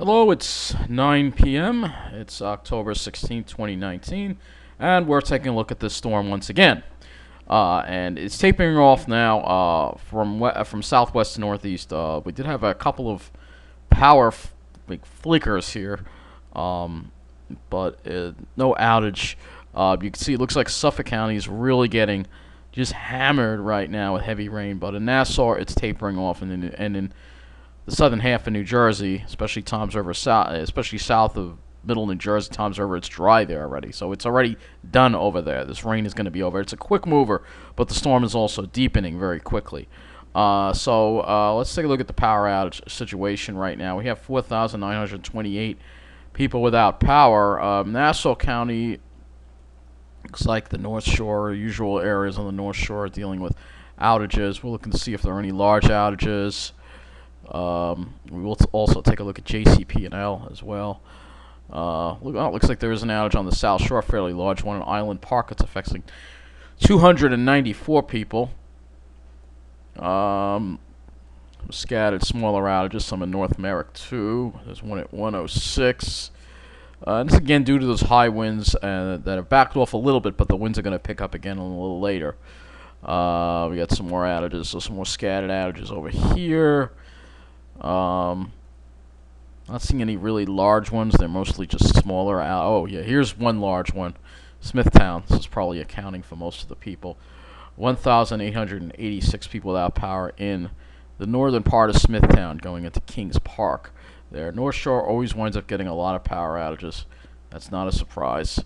Hello, it's 9 p.m. It's October 16th, 2019, and we're taking a look at this storm once again. And it's tapering off now from southwest to northeast. We did have a couple of like flickers here, but no outage. You can see it looks like Suffolk County is really getting just hammered right now with heavy rain, but in Nassau it's tapering off, and in the southern half of New Jersey, especially Toms River south, especially south of middle New Jersey, Toms River, it's dry there already. So it's already done over there. This rain is going to be over. It's a quick mover, but the storm is also deepening very quickly. Let's take a look at the power outage situation right now. We have 4,928 people without power. Nassau County looks like the North Shore, usual areas on the North Shore, are dealing with outages. We're looking to see if there are any large outages. We will also take a look at JCP&L as well. It looks like there is an outage on the South Shore, fairly large one in Island Park. It's affecting 294 people. Scattered smaller outages, some in North Merrick too. There's one at 106. And this again due to those high winds that have backed off a little bit, but the winds are going to pick up again a little later. We got some more outages, so some more scattered outages over here. Not seeing any really large ones. They're mostly just smaller. Oh, yeah, here's one large one. Smithtown. This is probably accounting for most of the people. 1,886 people without power in the northern part of Smithtown going into Kings Park. There. North Shore always winds up getting a lot of power outages. That's not a surprise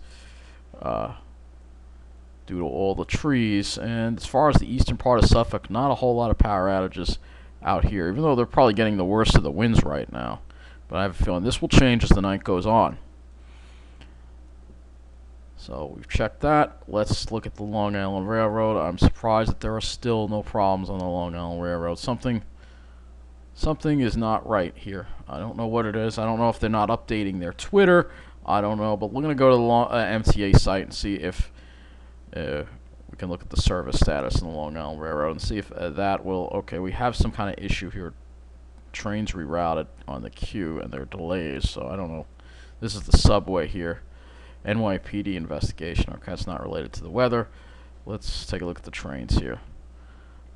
due to all the trees. And as far as the eastern part of Suffolk, not a whole lot of power outages out here, even though they're probably getting the worst of the winds right now. But I have a feeling this will change as the night goes on. So we've checked that. Let's look at the Long Island Railroad. I'm surprised that there are still no problems on the Long Island Railroad. Something is not right here. I don't know what it is. I don't know if they're not updating their Twitter. I don't know, but we're going to go to the MTA site and see if we can look at the service status in the Long Island Railroad and see if that will... Okay, we have some kind of issue here. Trains rerouted on the queue and there are delays, so I don't know. This is the subway here. NYPD investigation. Okay, that's not related to the weather. Let's take a look at the trains here.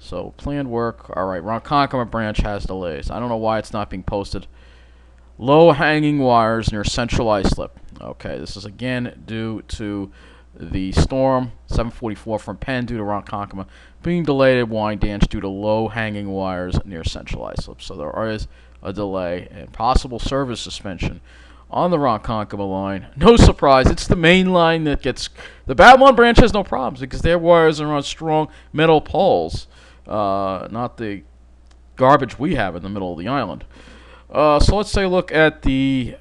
So, planned work. Alright, Ronkonkoma branch has delays. I don't know why it's not being posted. Low-hanging wires near Central Islip. Okay, this is again due to the storm. 744 from Penn due to Ronkonkoma being delayed at Wyandanch due to low-hanging wires near Central Islip. So there is a delay and possible service suspension on the Ronkonkoma line. No surprise, it's the main line that gets... The Babylon branch has no problems because their wires are on strong metal poles. Not the garbage we have in the middle of the island. So let's take a look at the...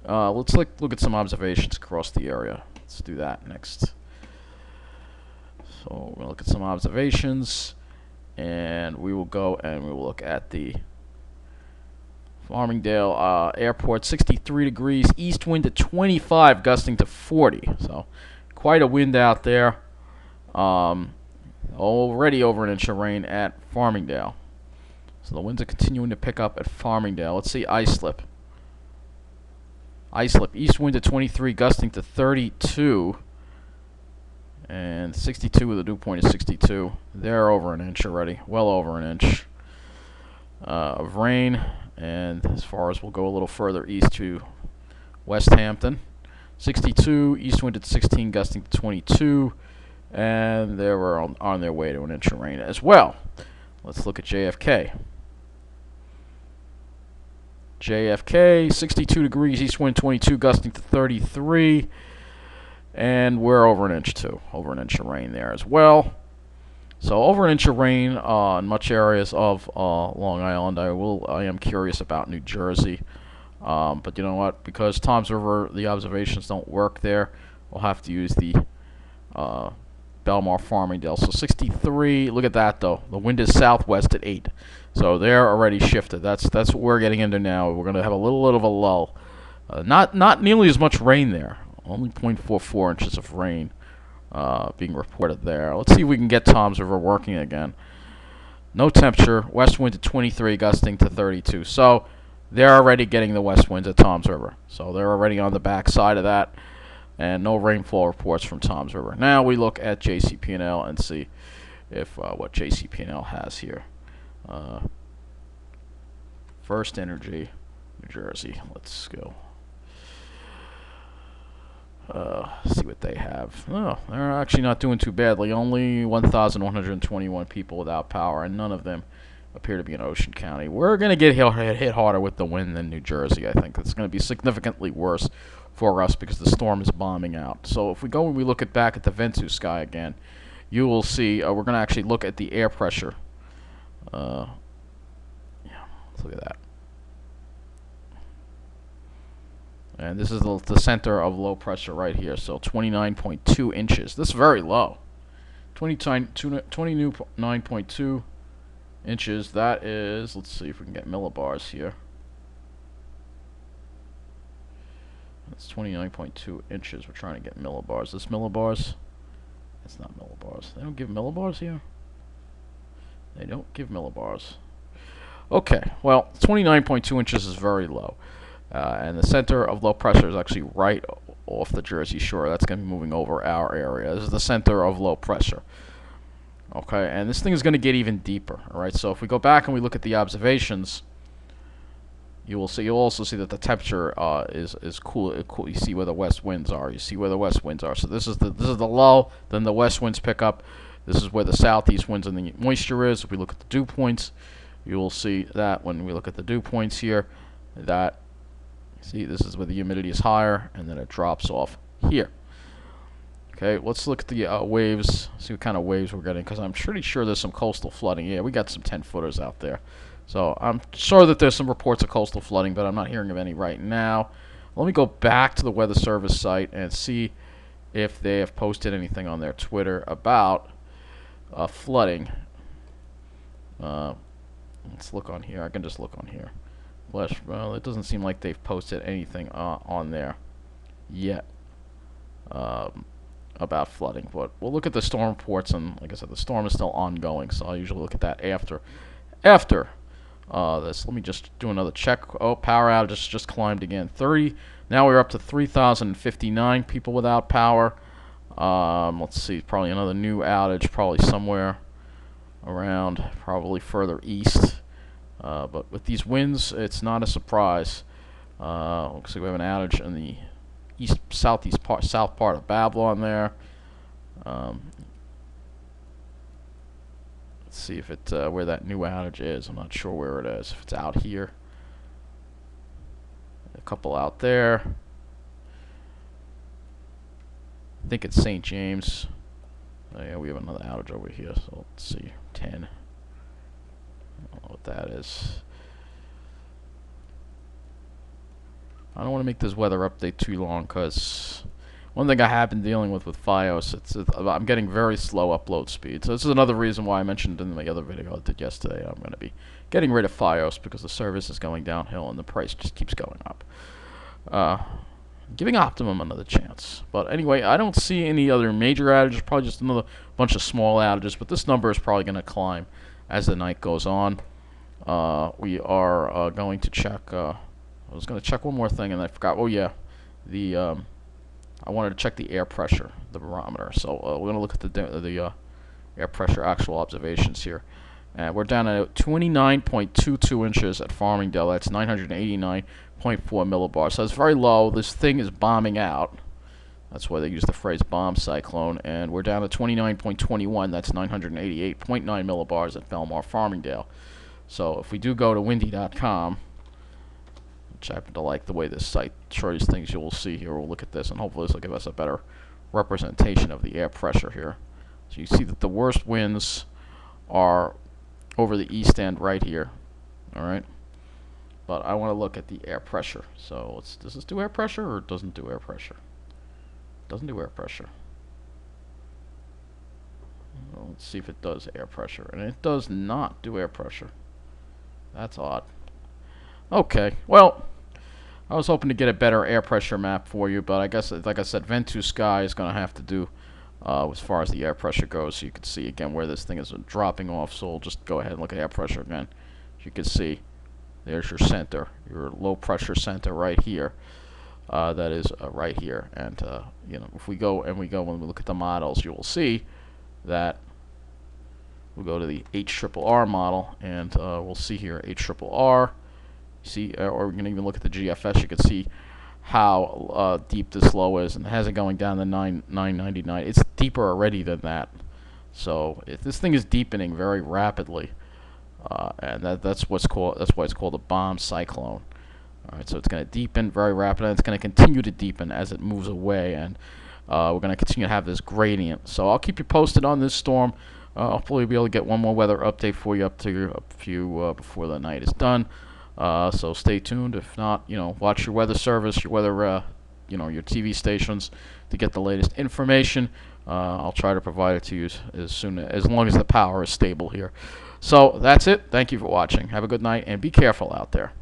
let's look at some observations across the area. Let's do that next. So we're going to look at some observations, and we will go and we will look at the Farmingdale Airport. 63 degrees, east wind at 25, gusting to 40. So quite a wind out there. Already over an inch of rain at Farmingdale. So the winds are continuing to pick up at Farmingdale. Let's see Islip. Islip, east wind at 23, gusting to 32. And 62 with a dew point of 62. They're over an inch already. Well over an inch of rain. And as far as we'll go a little further east to West Hampton. 62, east wind at 16, gusting to 22. And they were on their way to an inch of rain as well. Let's look at JFK. JFK, 62 degrees, east wind 22, gusting to 33. And we're over an inch too. Over an inch of rain there as well. So over an inch of rain in much areas of Long Island. I am curious about New Jersey. But you know what? Because Toms River, the observations don't work there, we'll have to use the Belmar Farmingdale. So 63. Look at that though. The wind is southwest at 8. So they're already shifted. That's what we're getting into now. We're going to have a little bit of a lull. Not nearly as much rain there. Only 0.44 inches of rain being reported there. Let's see if we can get Toms River working again. No temperature. West wind at 23, gusting to 32. So they're already getting the west winds at Toms River. So they're already on the back side of that, and no rainfall reports from Toms River. Now we look at JCP&L and see if what JCP&L has here. First Energy, New Jersey. Let's go. See what they have. Oh, they're actually not doing too badly. Only 1,121 people without power, and none of them appear to be in Ocean County. We're going to get hit harder with the wind than New Jersey, I think. It's going to be significantly worse for us because the storm is bombing out. So if we go and we look back at the Ventus sky again, you will see we're going to actually look at the air pressure. Yeah, let's look at that. And this is the center of low pressure right here, so 29.2 inches. This is very low. 29.2 inches. That is, let's see if we can get millibars here. That's 29.2 inches. We're trying to get millibars. This millibars? It's not millibars. They don't give millibars here? They don't give millibars. Okay, well, 29.2 inches is very low. And the center of low pressure is actually right off the Jersey Shore. That's going to be moving over our area. This is the center of low pressure. Okay, and this thing is going to get even deeper. All right, so if we go back and we look at the observations, you'll also see that the temperature is cool. You see where the west winds are. You see where the west winds are. So this is the low. Then the west winds pick up. This is where the southeast winds and the moisture is. If we look at the dew points, you will see that when we look at the dew points here, that see this is where the humidity is higher, and then it drops off here. Okay, let's look at the waves. See what kind of waves we're getting, because I'm pretty sure there's some coastal flooding. Yeah, we got some 10-footers out there. So I'm sure that there's some reports of coastal flooding, but I'm not hearing of any right now. Let me go back to the Weather Service site and see if they have posted anything on their Twitter about flooding. Let's look on here. I can just look on here. Well, it doesn't seem like they've posted anything on there yet about flooding. But we'll look at the storm reports, and like I said, the storm is still ongoing, so I usually look at that after this. Let me just do another check. Oh, power outage just climbed again. 30. Now we're up to 3,059 people without power. Let's see, probably another new outage, probably somewhere around, probably further east. But with these winds, it's not a surprise. Looks like we have an outage in the south part of Babylon there. Let's see if it where that new outage is. I'm not sure where it is. If it's out here, a couple out there. I think it's St. James. Oh, yeah, we have another outage over here. So let's see, 10. I don't know what that is. I don't want to make this weather update too long, because one thing I have been dealing with FiOS, I'm getting very slow upload speed. So this is another reason why I mentioned in the other video I did yesterday, I'm going to be getting rid of FiOS because the service is going downhill and the price just keeps going up. Giving Optimum another chance. But anyway, I don't see any other major outages, probably just another bunch of small outages, but this number is probably going to climb as the night goes on. We are going to check, I was going to check one more thing and I forgot. Oh yeah, I wanted to check the air pressure, the barometer. So we're going to look at the air pressure actual observations here. And we're down at 29.22 inches at Farmingdale. That's 989.4 millibars. So it's very low. This thing is bombing out. That's why they use the phrase bomb cyclone. And we're down to 29.21. That's 988.9 millibars at Belmar, Farmingdale. So if we do go to windy.com, which I happen to like the way this site shows things, you will see here. We'll look at this, and hopefully this will give us a better representation of the air pressure here. So you see that the worst winds are over the east end right here. Alright? But I want to look at the air pressure. So does this do air pressure or doesn't do air pressure? Doesn't do air pressure. Well, let's see if it does air pressure. And it does not do air pressure. That's odd. Okay, well, I was hoping to get a better air pressure map for you, but I guess, like I said, Ventus Sky is going to have to do as far as the air pressure goes, so you can see again where this thing is dropping off. So we'll just go ahead and look at air pressure again. As you can see, There's your center, your low pressure center right here. That is right here. And if we go and we look at the models, you will see that we'll go to the HRRR model, and we'll see here HRRR. See, or we can even look at the GFS. You can see how deep this low is, and it has it going down to 999. It's deeper already than that. So if this thing is deepening very rapidly, and that's why it's called a bomb cyclone. All right, so it's going to deepen very rapidly, and it's going to continue to deepen as it moves away, and we're going to continue to have this gradient. So I'll keep you posted on this storm. I'll probably be able to get one more weather update for you up to a few before the night is done. So stay tuned. If not, watch your weather service, your weather, your TV stations to get the latest information. I'll try to provide it to you as long as the power is stable here. So that's it. Thank you for watching. Have a good night, and be careful out there.